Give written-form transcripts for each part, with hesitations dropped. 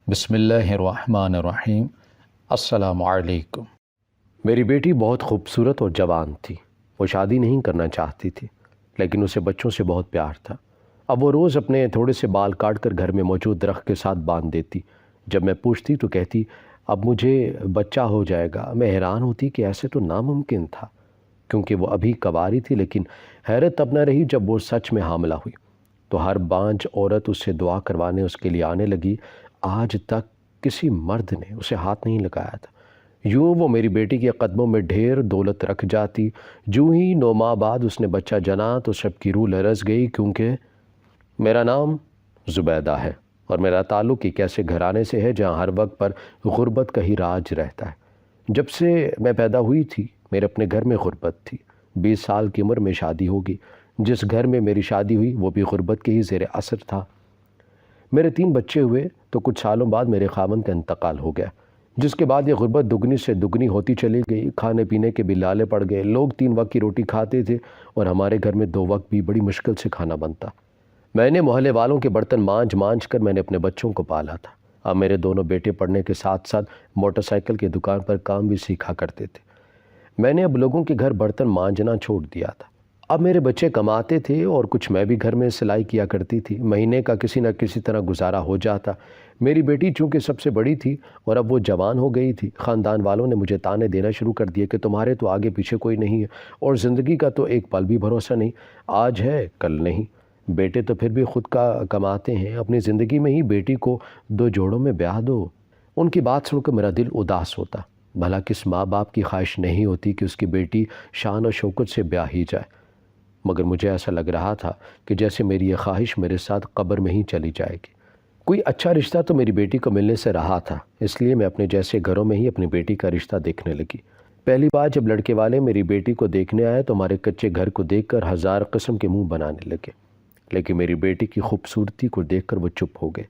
बिस्मिल्लाहिर्रहमानिर्रहीम। अस्सलामु अलैकुम। मेरी बेटी बहुत खूबसूरत और जवान थी। वो शादी नहीं करना चाहती थी, लेकिन उसे बच्चों से बहुत प्यार था। अब वो रोज़ अपने थोड़े से बाल काट कर घर में मौजूद दरख्त के साथ बांध देती। जब मैं पूछती तो कहती, अब मुझे बच्चा हो जाएगा। मैं हैरान होती कि ऐसे तो नामुमकिन था, क्योंकि वो अभी कवारी थी। लेकिन हैरत तब न रही जब वो सच में हामिला हुई। तो हर बांझ औरत उससे दुआ करवाने उसके लिए आने लगी। आज तक किसी मर्द ने उसे हाथ नहीं लगाया था। यूं वो मेरी बेटी के कदमों में ढेर दौलत रख जाती। जूं ही 9 माह बाद उसने बच्चा जना तो सबकी रूह लरस गई, क्योंकि मेरा नाम ज़ुबैदा है और मेरा ताल्लुक़ एक ऐसे घराने से है जहां हर वक्त पर गुर्बत का ही राज रहता है। जब से मैं पैदा हुई थी, मेरे अपने घर में गुर्बत थी। 20 साल की उम्र में शादी होगी। जिस घर में मेरी शादी हुई वो भी गुर्बत के ही ज़ेर असर था। मेरे 3 बच्चे हुए तो कुछ सालों बाद मेरे खामन का इंतकाल हो गया, जिसके बाद ये गुर्बत दुगनी से दुगनी होती चली गई। खाने पीने के भी लाले पड़ गए। लोग 3 वक्त की रोटी खाते थे और हमारे घर में 2 वक्त भी बड़ी मुश्किल से खाना बनता। मैंने मोहल्ले वालों के बर्तन मांझ मांझ कर मैंने अपने बच्चों को पाला था। अब मेरे दोनों बेटे पढ़ने के साथ साथ मोटरसाइकिल की दुकान पर काम भी सीखा करते थे। मैंने अब लोगों के घर बर्तन मांझना छोड़ दिया था। अब मेरे बच्चे कमाते थे और कुछ मैं भी घर में सिलाई किया करती थी। महीने का किसी न किसी तरह गुजारा हो जाता। मेरी बेटी चूँकि सबसे बड़ी थी और अब वो जवान हो गई थी, ख़ानदान वालों ने मुझे ताने देना शुरू कर दिए कि तुम्हारे तो आगे पीछे कोई नहीं है और ज़िंदगी का तो एक पल भी भरोसा नहीं। आज है कल नहीं। बेटे तो फिर भी ख़ुद का कमाते हैं। अपनी ज़िंदगी में ही बेटी को 2 जोड़ों में ब्याह दो। उनकी बात सुनकर मेरा दिल उदास होता। भला किस माँ बाप की ख्वाहिश नहीं होती कि उसकी बेटी शान और शौकत से ब्याह ही जाए। मगर मुझे ऐसा लग रहा था कि जैसे मेरी ये ख्वाहिश मेरे साथ कब्र में ही चली जाएगी। कोई अच्छा रिश्ता तो मेरी बेटी को मिलने से रहा था, इसलिए मैं अपने जैसे घरों में ही अपनी बेटी का रिश्ता देखने लगी। पहली बार जब लड़के वाले मेरी बेटी को देखने आए तो हमारे कच्चे घर को देखकर 1000 किस्म के मुंह बनाने लगे, लेकिन मेरी बेटी की खूबसूरती को देखकर वो चुप हो गए।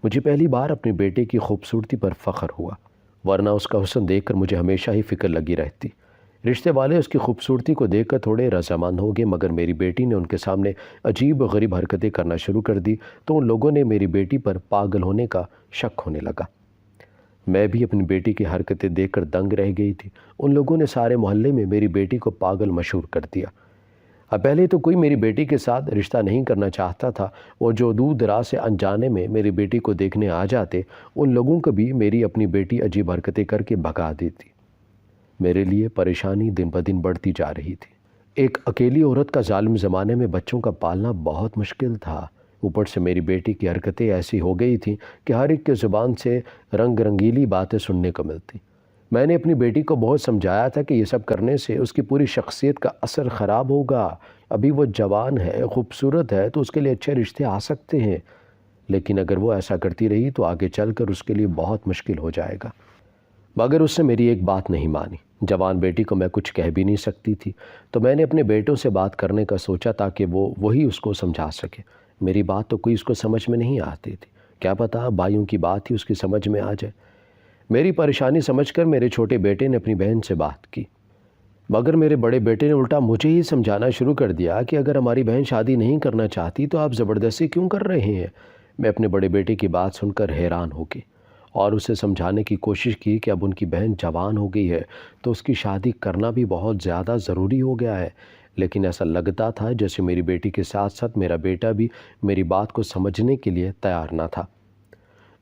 मुझे पहली बार अपनी बेटे की खूबसूरती पर फ़ख्र हुआ, वरना उसका हुस्न देखकर मुझे हमेशा ही फ़िक्र लगी रहती। रिश्ते वाले उसकी खूबसूरती को देखकर थोड़े रज़ामंद हो गए, मगर मेरी बेटी ने उनके सामने अजीब गरीब हरकतें करना शुरू कर दी तो उन लोगों ने मेरी बेटी पर पागल होने का शक होने लगा। मैं भी अपनी बेटी की हरकतें देखकर दंग रह गई थी। उन लोगों ने सारे मोहल्ले में मेरी बेटी को पागल मशहूर कर दिया। अब पहले तो कोई मेरी बेटी के साथ रिश्ता नहीं करना चाहता था और जो दूर दराज से अनजाने में मेरी बेटी को देखने आ जाते, उन लोगों को भी मेरी अपनी बेटी अजीब हरकतें करके भगा देती। मेरे लिए परेशानी दिन ब दिन बढ़ती जा रही थी। एक अकेली औरत का ज़ालिम ज़माने में बच्चों का पालना बहुत मुश्किल था। ऊपर से मेरी बेटी की हरकतें ऐसी हो गई थी कि हर एक की ज़ुबान से रंग रंगीली बातें सुनने को मिलती। मैंने अपनी बेटी को बहुत समझाया था कि ये सब करने से उसकी पूरी शख्सियत का असर ख़राब होगा। अभी वो जवान है, खूबसूरत है, तो उसके लिए अच्छे रिश्ते आ सकते हैं, लेकिन अगर वो ऐसा करती रही तो आगे चलकर उसके लिए बहुत मुश्किल हो जाएगा। मगर उसने मेरी एक बात नहीं मानी। जवान बेटी को मैं कुछ कह भी नहीं सकती थी, तो मैंने अपने बेटों से बात करने का सोचा ताकि वही उसको समझा सके। मेरी बात तो कोई उसको समझ में नहीं आती थी। क्या पता भाइयों की बात ही उसकी समझ में आ जाए। मेरी परेशानी समझकर मेरे छोटे बेटे ने अपनी बहन से बात की, मगर मेरे बड़े बेटे ने उल्टा मुझे ही समझाना शुरू कर दिया कि अगर हमारी बहन शादी नहीं करना चाहती तो आप ज़बरदस्ती क्यों कर रहे हैं। मैं अपने बड़े बेटे की बात सुनकर हैरान हो गई और उसे समझाने की कोशिश की कि अब उनकी बहन जवान हो गई है तो उसकी शादी करना भी बहुत ज़्यादा ज़रूरी हो गया है। लेकिन ऐसा लगता था जैसे मेरी बेटी के साथ साथ मेरा बेटा भी मेरी बात को समझने के लिए तैयार ना था।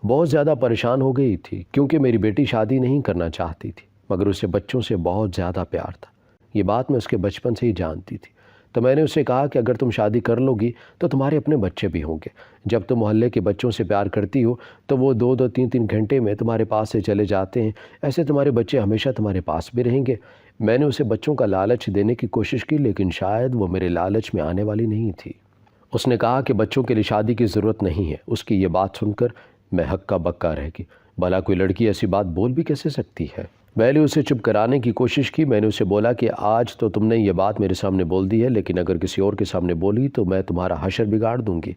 बहुत ज़्यादा परेशान हो गई थी क्योंकि मेरी बेटी शादी नहीं करना चाहती थी, मगर उसे बच्चों से बहुत ज़्यादा प्यार था। ये बात मैं उसके बचपन से ही जानती थी। तो मैंने उससे कहा कि अगर तुम शादी कर लोगी तो तुम्हारे अपने बच्चे भी होंगे। जब तुम मोहल्ले के बच्चों से प्यार करती हो तो वो 2-2 3-3 घंटे में तुम्हारे पास से चले जाते हैं। ऐसे तुम्हारे बच्चे हमेशा तुम्हारे पास भी रहेंगे। मैंने उसे बच्चों का लालच देने की कोशिश की, लेकिन शायद वो मेरे लालच में आने वाली नहीं थी। उसने कहा कि बच्चों के लिए शादी की ज़रूरत नहीं है। उसकी ये बात सुनकर मैं हक्का बक्का रह गई। भला कोई लड़की ऐसी बात बोल भी कैसे सकती है। मैंने उसे चुप कराने की कोशिश की। मैंने उसे बोला कि आज तो तुमने ये बात मेरे सामने बोल दी है, लेकिन अगर किसी और के सामने बोली तो मैं तुम्हारा हशर बिगाड़ दूंगी।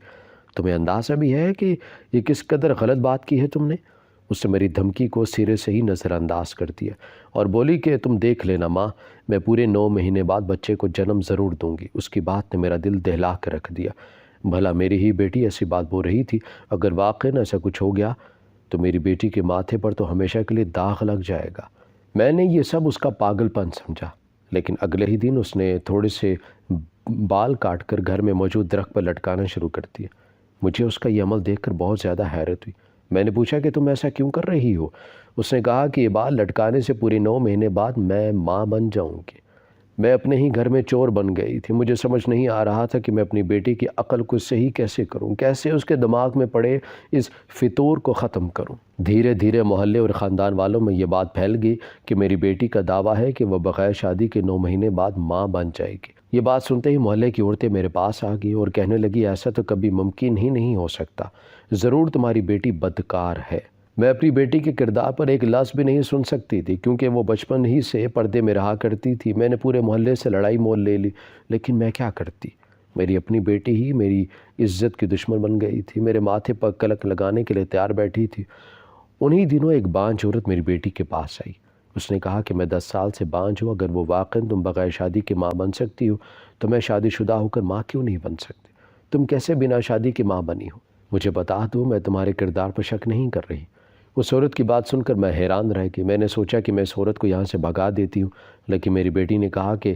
तुम्हें अंदाज़ा भी है कि ये किस कदर गलत बात की है तुमने। उसने मेरी धमकी को सिरे से ही नज़रअंदाज कर दिया और बोली कि तुम देख लेना माँ, मैं पूरे 9 महीने बाद बच्चे को जन्म ज़रूर दूंगी। उसकी बात ने मेरा दिल दहला कर रख दिया। भला मेरी ही बेटी ऐसी बात बोल रही थी। अगर वाकई ऐसा कुछ हो गया तो मेरी बेटी के माथे पर तो हमेशा के लिए दाग लग जाएगा। मैंने ये सब उसका पागलपन समझा, लेकिन अगले ही दिन उसने थोड़े से बाल काटकर घर में मौजूद दरख्त पर लटकाना शुरू कर दिया। मुझे उसका ये अमल देखकर बहुत ज़्यादा हैरत हुई। मैंने पूछा कि तुम ऐसा क्यों कर रही हो? उसने कहा कि ये बाल लटकाने से पूरे 9 महीने बाद मैं माँ बन जाऊँगी। मैं अपने ही घर में चोर बन गई थी। मुझे समझ नहीं आ रहा था कि मैं अपनी बेटी की अक्ल को सही कैसे करूं, कैसे उसके दिमाग में पड़े इस फितूर को ख़त्म करूं। धीरे धीरे मोहल्ले और ख़ानदान वालों में ये बात फैल गई कि मेरी बेटी का दावा है कि वह बग़ैर शादी के 9 महीने बाद माँ बन जाएगी। ये बात सुनते ही मोहल्ले की औरतें मेरे पास आ गई और कहने लगी, ऐसा तो कभी मुमकिन ही नहीं हो सकता, ज़रूर तुम्हारी बेटी बदकार है। मैं अपनी बेटी के किरदार पर एक लफ्ज़ भी नहीं सुन सकती थी, क्योंकि वो बचपन ही से पर्दे में रहा करती थी। मैंने पूरे मोहल्ले से लड़ाई मोल ले ली, लेकिन मैं क्या करती। मेरी अपनी बेटी ही मेरी इज़्ज़त की दुश्मन बन गई थी, मेरे माथे पर कलंक लगाने के लिए तैयार बैठी थी। उन्हीं दिनों एक बांझ औरत मेरी बेटी के पास आई। उसने कहा कि मैं 10 साल से बांझ हूँ, अगर वो वाकई तुम बग़ैर शादी के माँ बन सकती हो तो मैं शादीशुदा होकर माँ क्यों नहीं बन सकती? तुम कैसे बिना शादी की माँ बनी हो? मुझे बता दो, मैं तुम्हारे किरदार पर शक नहीं कर रही। उस औरत की बात सुनकर मैं हैरान रह गई। मैंने सोचा कि मैं इस औरत को यहाँ से भगा देती हूँ, लेकिन मेरी बेटी ने कहा कि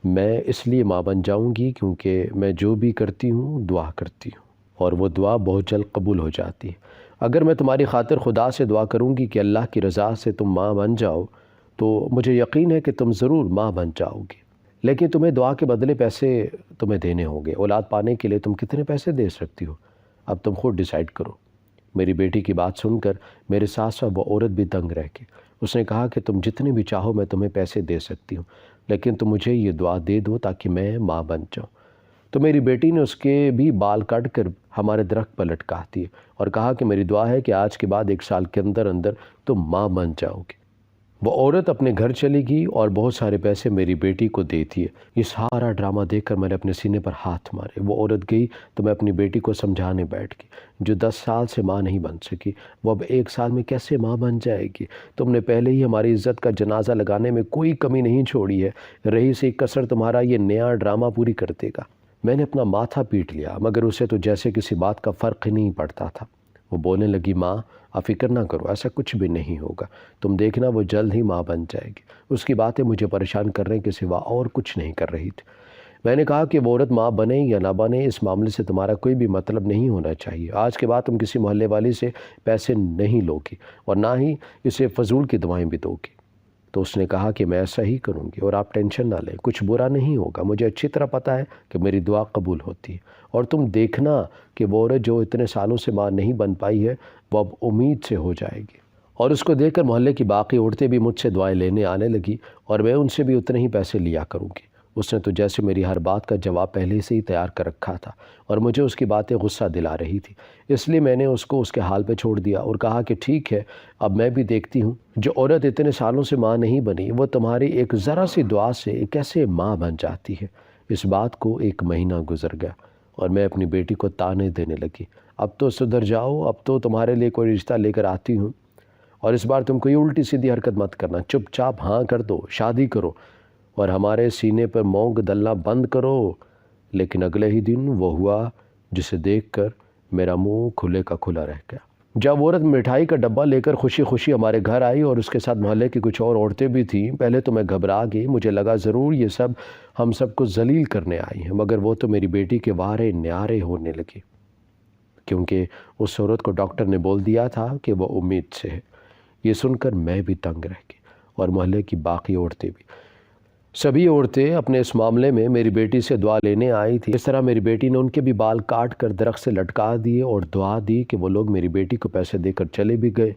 मैं इसलिए माँ बन जाऊँगी क्योंकि मैं जो भी करती हूँ दुआ करती हूँ, और वो दुआ बहुत जल्द कबूल हो जाती है। अगर मैं तुम्हारी खातिर खुदा से दुआ करूँगी कि अल्लाह की रज़ा से तुम माँ बन जाओ, तो मुझे यकीन है कि तुम ज़रूर माँ बन जाओगी। लेकिन तुम्हें दुआ के बदले पैसे तुम्हें देने होंगे। औलाद पाने के लिए तुम कितने पैसे दे सकती हो, अब तुम खुद डिसाइड करो। मेरी बेटी की बात सुनकर मेरे साथ साथ वो औरत भी दंग रह गई। उसने कहा कि तुम जितने भी चाहो मैं तुम्हें पैसे दे सकती हूँ, लेकिन तुम मुझे ये दुआ दे दो ताकि मैं माँ बन जाऊँ। तो मेरी बेटी ने उसके भी बाल काट कर हमारे दरख्त पर लटका दिए और कहा कि मेरी दुआ है कि आज के बाद 1 साल के अंदर अंदर तुम माँ बन जाओगी। वो औरत अपने घर चली गई और बहुत सारे पैसे मेरी बेटी को दे दिए। ये सारा ड्रामा देखकर मैंने अपने सीने पर हाथ मारे। वो औरत गई तो मैं अपनी बेटी को समझाने बैठ गई। जो 10 साल से माँ नहीं बन सकी, वो अब 1 साल में कैसे माँ बन जाएगी? तुमने पहले ही हमारी इज़्ज़त का जनाजा लगाने में कोई कमी नहीं छोड़ी है, रही सी कसर तुम्हारा ये नया ड्रामा पूरी कर देगा। मैंने अपना माथा पीट लिया, मगर उसे तो जैसे किसी बात का फ़र्क ही नहीं पड़ता था। वो बोलने लगी, माँ आप फ़िक्र ना करो, ऐसा कुछ भी नहीं होगा, तुम देखना वो जल्द ही माँ बन जाएगी। उसकी बातें मुझे परेशान करने के सिवा और कुछ नहीं कर रही थी। मैंने कहा कि वो औरत माँ बने या ना बने, इस मामले से तुम्हारा कोई भी मतलब नहीं होना चाहिए। आज के बाद तुम किसी मोहल्ले वाली से पैसे नहीं लोगी और ना ही इसे फ़जूल की दवाएँ भी दोगी। तो उसने कहा कि मैं ऐसा ही करूँगी और आप टेंशन ना लें, कुछ बुरा नहीं होगा। मुझे अच्छी तरह पता है कि मेरी दुआ कबूल होती है, और तुम देखना कि वो औरत जो इतने सालों से माँ नहीं बन पाई है, वो अब उम्मीद से हो जाएगी। और उसको देखकर मोहल्ले की बाकी औरतें भी मुझसे दुआएं लेने आने लगी और मैं उनसे भी उतने ही पैसे लिया करूँगी। उसने तो जैसे मेरी हर बात का जवाब पहले से ही तैयार कर रखा था और मुझे उसकी बातें गुस्सा दिला रही थी। इसलिए मैंने उसको उसके हाल पे छोड़ दिया और कहा कि ठीक है, अब मैं भी देखती हूँ जो औरत इतने सालों से माँ नहीं बनी, वो तुम्हारी एक ज़रा सी दुआ से कैसे माँ बन जाती है। इस बात को 1 महीना गुजर गया और मैं अपनी बेटी को ताने देने लगी, अब तो सुधर जाओ, अब तो तुम्हारे लिए कोई रिश्ता लेकर आती हूँ और इस बार तुम कोई उल्टी सीधी हरकत मत करना, चुपचाप हाँ कर दो, शादी करो और हमारे सीने पर मोंग दलना बंद करो। लेकिन अगले ही दिन वो हुआ जिसे देखकर मेरा मुंह खुले का खुला रह गया। जब औरत मिठाई का डब्बा लेकर खुशी खुशी हमारे घर आई और उसके साथ मोहल्ले की कुछ और औरतें भी थीं, पहले तो मैं घबरा गई। मुझे लगा ज़रूर ये सब हम सबको जलील करने आई हैं, मगर वो तो मेरी बेटी के वारे न्यारे होने लगी, क्योंकि उस औरत को डॉक्टर ने बोल दिया था कि वह उम्मीद से है। ये सुनकर मैं भी तंग रह गई और मोहल्ले की बाकी औरतें भी। सभी औरतें अपने इस मामले में मेरी बेटी से दुआ लेने आई थी। इस तरह मेरी बेटी ने उनके भी बाल काट कर दरख्त से लटका दिए और दुआ दी कि वो लोग मेरी बेटी को पैसे देकर चले भी गए।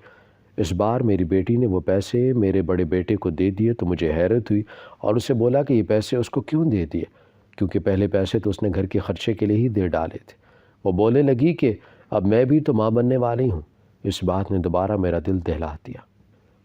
इस बार मेरी बेटी ने वो पैसे मेरे बड़े बेटे को दे दिए तो मुझे हैरत हुई और उससे बोला कि ये पैसे उसको क्यों दे दिए, क्योंकि पहले पैसे तो उसने घर के खर्चे के लिए ही दे डाले थे। वो बोलने लगी कि अब मैं भी तो माँ बनने वाली हूँ। इस बात ने दोबारा मेरा दिल दहला दिया।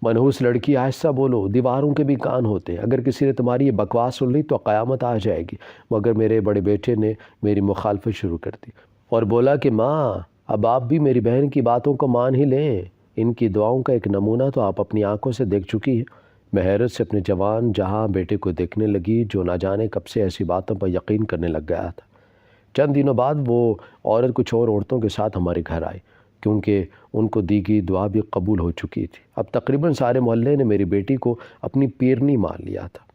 मनहूस लड़की, आहिस्ता बोलो, दीवारों के भी कान होते हैं, अगर किसी ने तुम्हारी ये बकवास सुन ली तो क़यामत आ जाएगी। मगर मेरे बड़े बेटे ने मेरी मुखालफत शुरू कर दी और बोला कि माँ अब आप भी मेरी बहन की बातों को मान ही लें, इनकी दुआओं का एक नमूना तो आप अपनी आंखों से देख चुकी हैं। मैं हैरत से अपने जवान जहाँ बेटे को देखने लगी, जो ना जाने कब से ऐसी बातों पर यकीन करने लग गया था। चंद दिनों बाद वो औरत कुछ और औरतों के साथ हमारे घर आई, क्योंकि उनको दी गई दुआ भी कबूल हो चुकी थी। अब तकरीबन सारे मोहल्ले ने मेरी बेटी को अपनी पीरनी मान लिया था।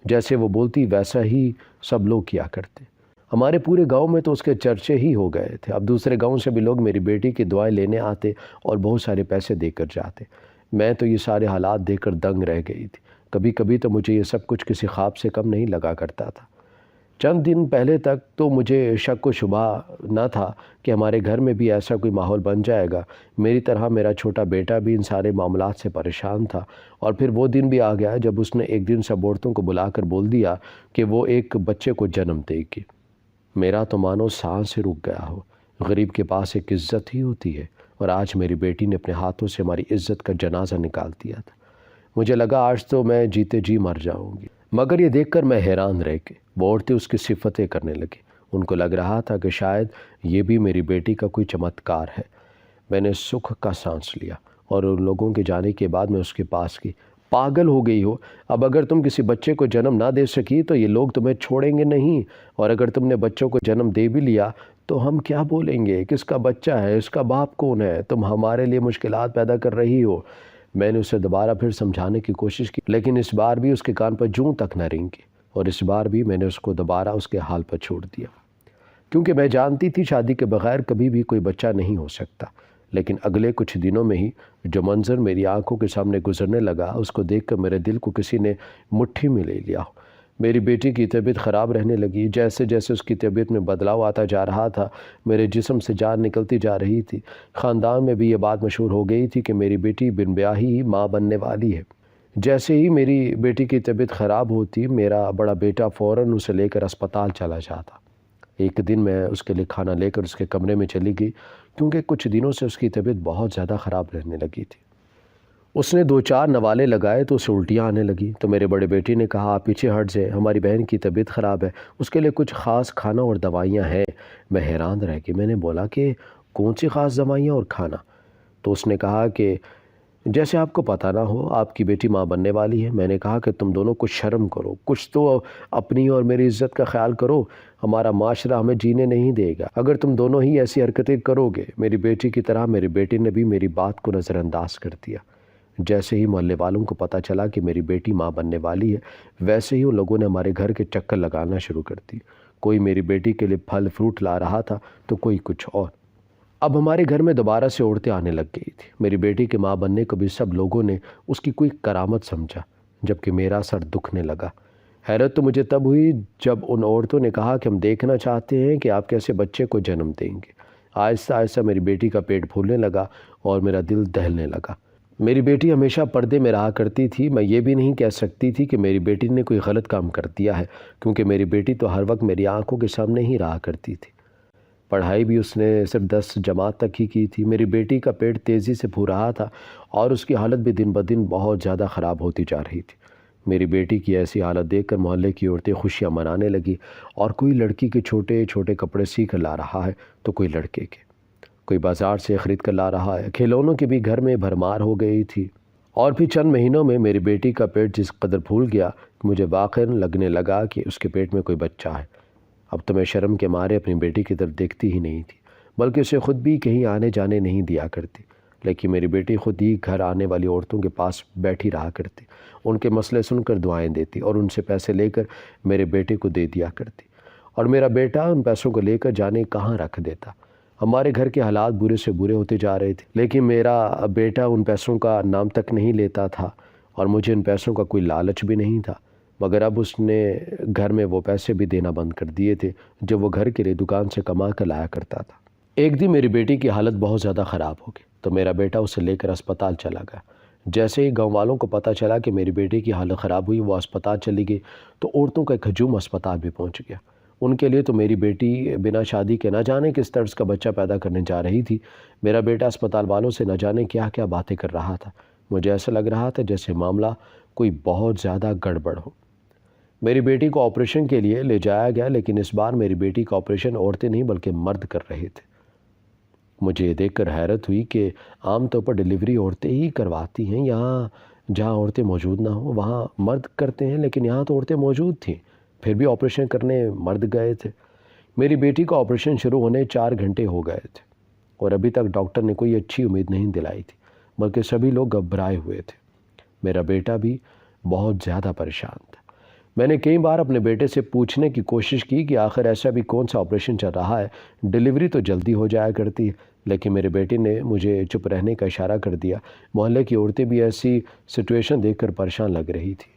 जैसे वो बोलती वैसा ही सब लोग किया करते। हमारे पूरे गांव में तो उसके चर्चे ही हो गए थे। अब दूसरे गांव से भी लोग मेरी बेटी की दुआएं लेने आते और बहुत सारे पैसे देकर जाते। मैं तो ये सारे हालात देखकर दंग रह गई थी। कभी कभी तो मुझे ये सब कुछ किसी ख्वाब से कम नहीं लगा करता था। चंद दिन पहले तक तो मुझे शक व शुबा न था कि हमारे घर में भी ऐसा कोई माहौल बन जाएगा। मेरी तरह मेरा छोटा बेटा भी इन सारे मामलात से परेशान था। और फिर वो दिन भी आ गया जब उसने एक दिन सब औरतों को बुलाकर बोल दिया कि वो एक बच्चे को जन्म देगी। मेरा तो मानो सांस से रुक गया हो। गरीब के पास एक इज़्ज़त ही होती है, और आज मेरी बेटी ने अपने हाथों से हमारी इज़्ज़त का जनाजा निकाल दिया था। मुझे लगा आज तो मैं जीते जी मर जाऊंगी। मगर ये देखकर मैं हैरान रह गई। वो औरतें उसकी सिफतें करने लगी। उनको लग रहा था कि शायद ये भी मेरी बेटी का कोई चमत्कार है। मैंने सुख का सांस लिया और उन लोगों के जाने के बाद मैं उसके पास की। पागल हो गई हो? अब अगर तुम किसी बच्चे को जन्म ना दे सकी तो ये लोग तुम्हें छोड़ेंगे नहीं, और अगर तुमने बच्चों को जन्म दे भी लिया तो हम क्या बोलेंगे? किसका बच्चा है, इसका बाप कौन है? तुम हमारे लिए मुश्किलात पैदा कर रही हो। मैंने उसे दोबारा फिर समझाने की कोशिश की, लेकिन इस बार भी उसके कान पर जूं तक न रेंगी, और इस बार भी मैंने उसको दोबारा उसके हाल पर छोड़ दिया, क्योंकि मैं जानती थी शादी के बगैर कभी भी कोई बच्चा नहीं हो सकता। लेकिन अगले कुछ दिनों में ही जो मंजर मेरी आंखों के सामने गुजरने लगा, उसको देखकर मेरे दिल को किसी ने मुट्ठी में ले लिया। मेरी बेटी की तबीयत ख़राब रहने लगी। जैसे जैसे उसकी तबीयत में बदलाव आता जा रहा था, मेरे जिस्म से जान निकलती जा रही थी। ख़ानदान में भी ये बात मशहूर हो गई थी कि मेरी बेटी बिन ब्याही ही माँ बनने वाली है। जैसे ही मेरी बेटी की तबीयत ख़राब होती, मेरा बड़ा बेटा फ़ौरन उसे लेकर अस्पताल चला जाता। एक दिन मैं उसके लिए खाना लेकर उसके कमरे में चली गई, क्योंकि कुछ दिनों से उसकी तबीयत बहुत ज़्यादा ख़राब रहने लगी थी। उसने 2-4 नवाले लगाए तो उसे उल्टियाँ आने लगी। तो मेरे बड़े बेटे ने कहा, आप पीछे हट जाए, हमारी बहन की तबीयत ख़राब है, उसके लिए कुछ ख़ास खाना और दवाइयाँ हैं। मैं हैरान रह गई। मैंने बोला कि कौन सी ख़ास दवाइयाँ और खाना? तो उसने कहा कि जैसे आपको पता ना हो, आपकी बेटी माँ बनने वाली है। मैंने कहा कि तुम दोनों कुछ शर्म करो, कुछ तो अपनी और मेरी इज़्ज़त का ख्याल करो। हमारा माशरा हमें जीने नहीं देगा अगर तुम दोनों ही ऐसी हरकतें करोगे। मेरी बेटी की तरह मेरी बेटी ने भी मेरी बात को नज़रअंदाज कर दिया। जैसे ही मोहल्ले वालों को पता चला कि मेरी बेटी माँ बनने वाली है, वैसे ही उन लोगों ने हमारे घर के चक्कर लगाना शुरू कर दी। कोई मेरी बेटी के लिए फल फ्रूट ला रहा था तो कोई कुछ और। अब हमारे घर में दोबारा से औरतें आने लग गई थी। मेरी बेटी की माँ बनने को भी सब लोगों ने उसकी कोई करामत समझा, जबकि मेरा सर दुखने लगा। हैरत तो मुझे तब हुई जब उन औरतों ने कहा कि हम देखना चाहते हैं कि आप कैसे बच्चे को जन्म देंगे। आहिस्ता आहिस्ता मेरी बेटी का पेट फूलने लगा और मेरा दिल दहलने लगा। मेरी बेटी हमेशा पर्दे में रहा करती थी। मैं ये भी नहीं कह सकती थी कि मेरी बेटी ने कोई गलत काम कर दिया है, क्योंकि मेरी बेटी तो हर वक्त मेरी आंखों के सामने ही रहा करती थी। पढ़ाई भी उसने सिर्फ 10 जमात तक ही की थी। मेरी बेटी का पेट तेज़ी से फूल रहा था और उसकी हालत भी दिन ब दिन बहुत ज़्यादा ख़राब होती जा रही थी। मेरी बेटी की ऐसी हालत देखकर मोहल्ले की औरतें खुशियाँ मनाने लगी, और कोई लड़की के छोटे छोटे कपड़े सी कर ला रहा है तो कोई लड़के के, कोई बाज़ार से ख़रीद कर ला रहा है। खिलौनों की भी घर में भरमार हो गई थी। और फिर चंद महीनों में मेरी बेटी का पेट जिस कदर फूल गया कि मुझे वाक़ई लगने लगा कि उसके पेट में कोई बच्चा है। अब तो मैं शर्म के मारे अपनी बेटी की तरफ देखती ही नहीं थी, बल्कि उसे ख़ुद भी कहीं आने जाने नहीं दिया करती। लेकिन मेरी बेटी ख़ुद ही घर आने वाली औरतों के पास बैठी रहा करती, उनके मसले सुनकर दुआएं देती और उनसे पैसे लेकर मेरे बेटे को दे दिया करती, और मेरा बेटा उन पैसों को लेकर जाने कहाँ रख देता। हमारे घर के हालात बुरे से बुरे होते जा रहे थे, लेकिन मेरा बेटा उन पैसों का नाम तक नहीं लेता था और मुझे उन पैसों का कोई लालच भी नहीं था। मगर अब उसने घर में वो पैसे भी देना बंद कर दिए थे जो वो घर के लिए दुकान से कमा कर लाया करता था। एक दिन मेरी बेटी की हालत बहुत ज़्यादा ख़राब हो गई तो मेरा बेटा उसे लेकर अस्पताल चला गया। जैसे ही गांव वालों को पता चला कि मेरी बेटी की हालत ख़राब हुई, वो अस्पताल चली गई, तो औरतों का एक हजूम अस्पताल भी पहुंच गया। उनके लिए तो मेरी बेटी बिना शादी के न जाने किस तर्ज का बच्चा पैदा करने जा रही थी। मेरा बेटा अस्पताल वालों से न जाने क्या क्या बातें कर रहा था। मुझे ऐसा लग रहा था जैसे मामला कोई बहुत ज़्यादा गड़बड़ हो। मेरी बेटी को ऑपरेशन के लिए ले जाया गया, लेकिन इस बार मेरी बेटी का ऑपरेशन औरतें नहीं बल्कि मर्द कर रहे थे। मुझे देखकर हैरत हुई कि आमतौर पर डिलीवरी औरतें ही करवाती हैं, यहाँ जहाँ औरतें मौजूद ना हो वहाँ मर्द करते हैं, लेकिन यहाँ तो औरतें मौजूद थीं, फिर भी ऑपरेशन करने मर्द गए थे। मेरी बेटी का ऑपरेशन शुरू होने 4 घंटे हो गए थे। और अभी तक डॉक्टर ने कोई अच्छी उम्मीद नहीं दिलाई थी, बल्कि सभी लोग घबराए हुए थे। मेरा बेटा भी बहुत ज़्यादा परेशान था। मैंने कई बार अपने बेटे से पूछने की कोशिश की कि आखिर ऐसा भी कौन सा ऑपरेशन चल रहा है, डिलीवरी तो जल्दी हो जाया करती है। लेकिन मेरे बेटे ने मुझे चुप रहने का इशारा कर दिया। मोहल्ले की औरतें भी ऐसी सिचुएशन देखकर परेशान लग रही थी।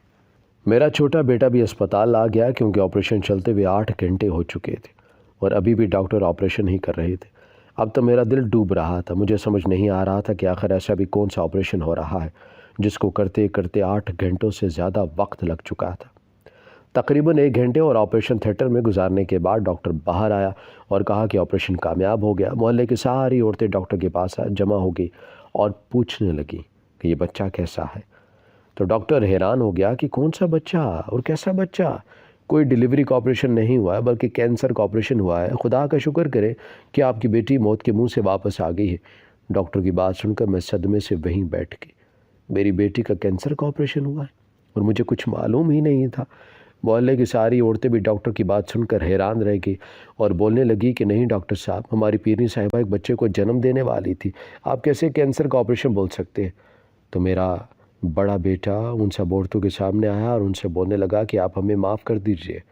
मेरा छोटा बेटा भी अस्पताल आ गया, क्योंकि ऑपरेशन चलते हुए 8 घंटे हो चुके थे और अभी भी डॉक्टर ऑपरेशन ही कर रहे थे। अब तो मेरा दिल डूब रहा था। मुझे समझ नहीं आ रहा था कि आखिर ऐसा भी कौन सा ऑपरेशन हो रहा है जिसको करते करते 8 घंटों से ज़्यादा वक्त लग चुका था। तकरीबन 1 घंटे और ऑपरेशन थिएटर में गुजारने के बाद डॉक्टर बाहर आया और कहा कि ऑपरेशन कामयाब हो गया। मोहल्ले की सारी औरतें डॉक्टर के पास जमा हो गई और पूछने लगी कि ये बच्चा कैसा है। तो डॉक्टर हैरान हो गया कि कौन सा बच्चा और कैसा बच्चा। कोई डिलीवरी का ऑपरेशन नहीं हुआ है, बल्कि कैंसर का ऑपरेशन हुआ है। खुदा का शुक्र करें कि आपकी बेटी मौत के मुंह से वापस आ गई है। डॉक्टर की बात सुनकर मैं सदमे से वहीं बैठ गई। मेरी बेटी का कैंसर का ऑपरेशन हुआ है और मुझे कुछ मालूम ही नहीं था। मोहल्ले की सारी औरतें भी डॉक्टर की बात सुनकर हैरान रह गई और बोलने लगी कि नहीं डॉक्टर साहब, हमारी पीरनी साहिबा एक बच्चे को जन्म देने वाली थी, आप कैसे कैंसर का ऑपरेशन बोल सकते हैं। तो मेरा बड़ा बेटा उन सब औरतों के सामने आया और उनसे बोलने लगा कि आप हमें माफ़ कर दीजिए,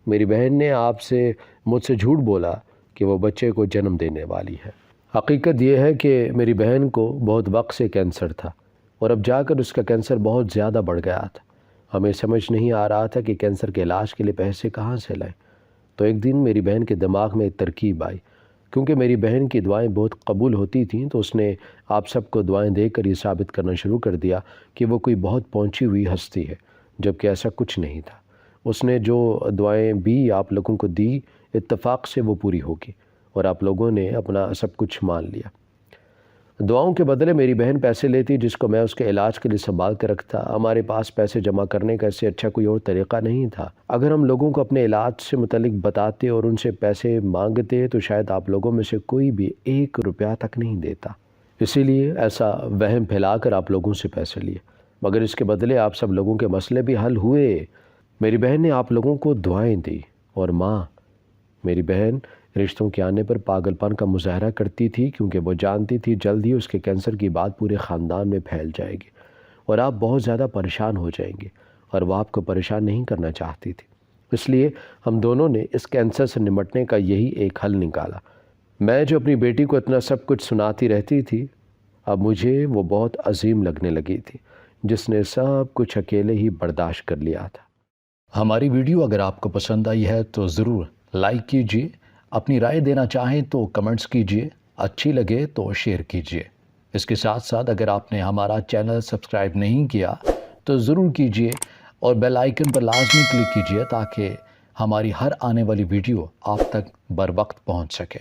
मेरी बहन ने आपसे मुझसे झूठ बोला कि वो बच्चे को जन्म देने वाली है। हकीकत ये है कि मेरी बहन को बहुत वक्त से कैंसर था और अब जाकर उसका कैंसर बहुत ज़्यादा बढ़ गया था। हमें समझ नहीं आ रहा था कि कैंसर के इलाज के लिए पैसे कहाँ से लाएं। तो एक दिन मेरी बहन के दिमाग में एक तरकीब आई। क्योंकि मेरी बहन की दुआएं बहुत कबूल होती थीं, तो उसने आप सबको दुआएं देकर ये साबित करना शुरू कर दिया कि वो कोई बहुत पहुंची हुई हस्ती है, जबकि ऐसा कुछ नहीं था। उसने जो दुआएं भी आप लोगों को दी, इत्तेफाक से वो पूरी होगी और आप लोगों ने अपना सब कुछ मान लिया। दुआओं के बदले मेरी बहन पैसे लेती, जिसको मैं उसके इलाज के लिए संभाल कर रखता। हमारे पास पैसे जमा करने का इससे अच्छा कोई और तरीक़ा नहीं था। अगर हम लोगों को अपने इलाज से मुतल्लिक बताते और उनसे पैसे मांगते तो शायद आप लोगों में से कोई भी 1 रुपया तक नहीं देता। इसीलिए ऐसा वहम फैलाकर आप लोगों से पैसे लिए, मगर इसके बदले आप सब लोगों के मसले भी हल हुए। मेरी बहन ने आप लोगों को दुआएँ दी और माँ, मेरी बहन रिश्तों के आने पर पागलपन का मुजाहरा करती थी, क्योंकि वो जानती थी जल्द ही उसके कैंसर की बात पूरे ख़ानदान में फैल जाएगी और आप बहुत ज़्यादा परेशान हो जाएंगे, और वो आपको परेशान नहीं करना चाहती थी। इसलिए हम दोनों ने इस कैंसर से निपटने का यही एक हल निकाला। मैं जो अपनी बेटी को इतना सब कुछ सुनाती रहती थी, अब मुझे वो बहुत अजीम लगने लगी थी, जिसने सब कुछ अकेले ही बर्दाश्त कर लिया था। हमारी वीडियो अगर आपको पसंद आई है तो ज़रूर लाइक कीजिए, अपनी राय देना चाहें तो कमेंट्स कीजिए, अच्छी लगे तो शेयर कीजिए। इसके साथ साथ अगर आपने हमारा चैनल सब्सक्राइब नहीं किया तो ज़रूर कीजिए और बेल आइकन पर लाजमी क्लिक कीजिए ताकि हमारी हर आने वाली वीडियो आप तक बर वक्त पहुँच सके।